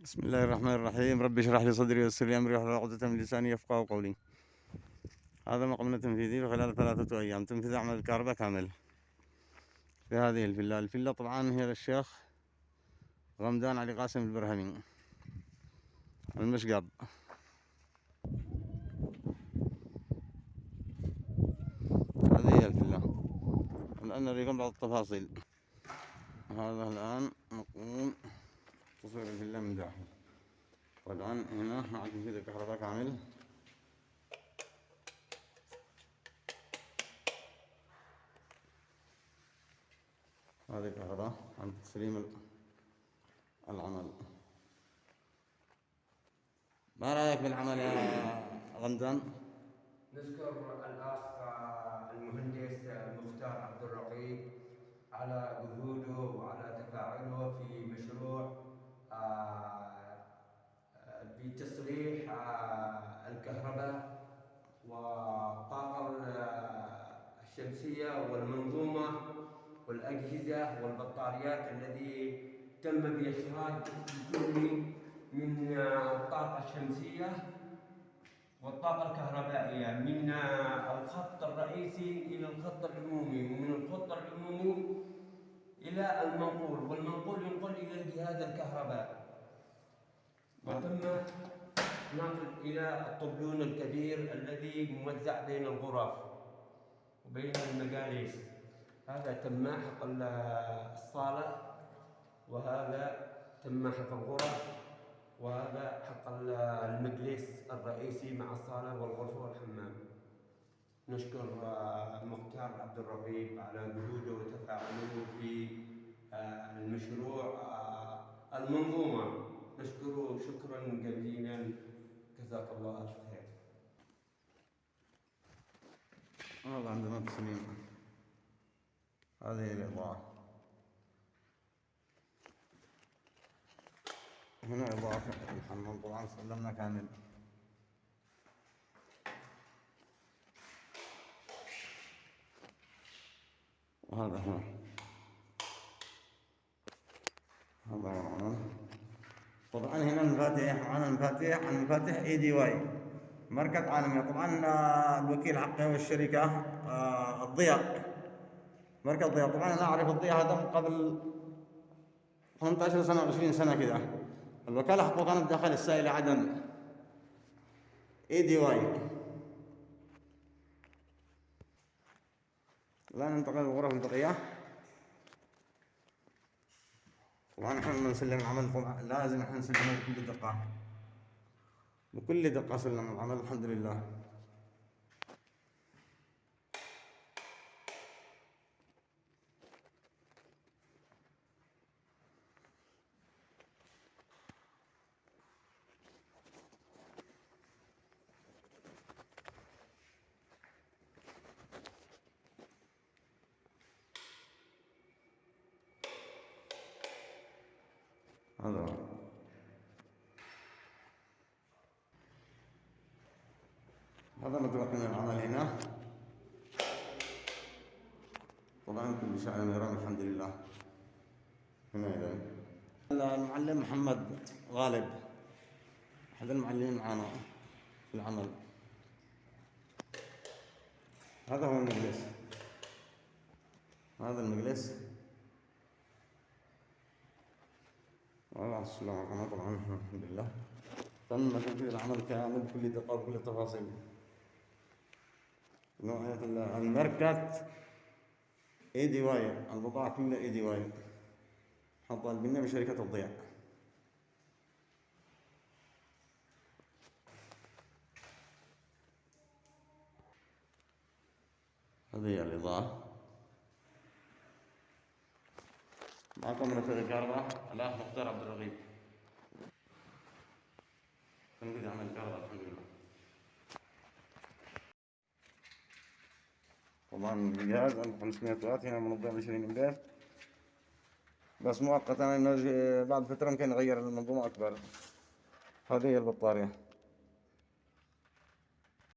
بسم الله الرحمن الرحيم. رب اشرح لي صدري ويسر لي امري واحلل عقدة من لساني يفقهوا قولي. هذا مقمنة تنفيذي وخلال 3 أيام تنفيذ عمل الكهرباء كامل في هذه الفيلا. الفيلا طبعا هي للشيخ غمدان علي قاسم البرهمي المشقط. هذه هي الفيلا. الآن نريكم بعض التفاصيل. هذا الآن نقوم تصوير الفيلا من داخل، والآن هنا مع تنفيذ الكهرباء كامل. هذه كهرباء عند تسليم العمل. ما رأيك بالعمل يا غمدان؟ نشكر الأخ المهندس مختار عبد الرقيب على جهوده وعلى تفاعله في مشروع بتصليح الكهرباء والطاقة الشمسية والمنظومة والأجهزة والبطاريات الذي تم بإخراج الكل من الطاقة الشمسية والطاقة الكهربائية من الخط الرئيسي إلى الخط العمومي، ومن الخط العمومي إلى المنقول، والمنقول ينقل إلى الجهاز الكهربائي، وتم نقل إلى الطبلون الكبير الذي موزع بين الغرف وبين المجالس. هذا تم حق الصالة، وهذا تم حق الغرف، وهذا حق المجلس الرئيسي مع الصالة والغرفة والحمام. نشكر مختار عبد الرقيب على جهوده وتفاعله في المشروع المنظومة. نشكره شكرا جزيلا، جزاك الله ألف خير. هذا عندنا تصميم. هذه الإضاءة. هنا إضاءة الحمام طبعا سلمنا كامل. وهذا هنا هذا معنا. طبعا هنا المفاتيح، معنا المفاتيح EDY ماركة عالمية. طبعا الوكيل حقي والشركة الضياء، ماركة الضياء. طبعا أنا أعرف الضياء هذا من قبل 18 سنة 20 سنة كذا. الوكالة حقه كانت داخل السائلة عدن EDY. الآن ننتقل للغرف البقية. طبعا احنا لما نسلم العمل طبعا لازم احنا نسلمه بكل دقة سلم العمل الحمد لله. هذا متبقي من العمل هنا. طبعا كل شيء على نيران الحمد لله. هنا إذا المعلم محمد غالب أحد المعلمين معنا في العمل. هذا هو المجلس. هذا المجلس. وعلى السلامة. طبعا الحمد لله تم تنفيذ العمل كامل بكل دقة وبكل التفاصيل. نوعية الماركة EDY، البضاعة كلها EDY حطها البنية بشركة الضياء. هذه هي الإضاءة. معكم منفذ الكهرباء الأخ مختار عبد الرقيب. تنفيذ عمل الكهرباء الحمد لله. طبعا الجهاز 1500 واط. هنا منظم 20 امبير، بس مؤقتا انه بعد فترة ممكن نغير المنظومة أكبر. هذه هي البطارية.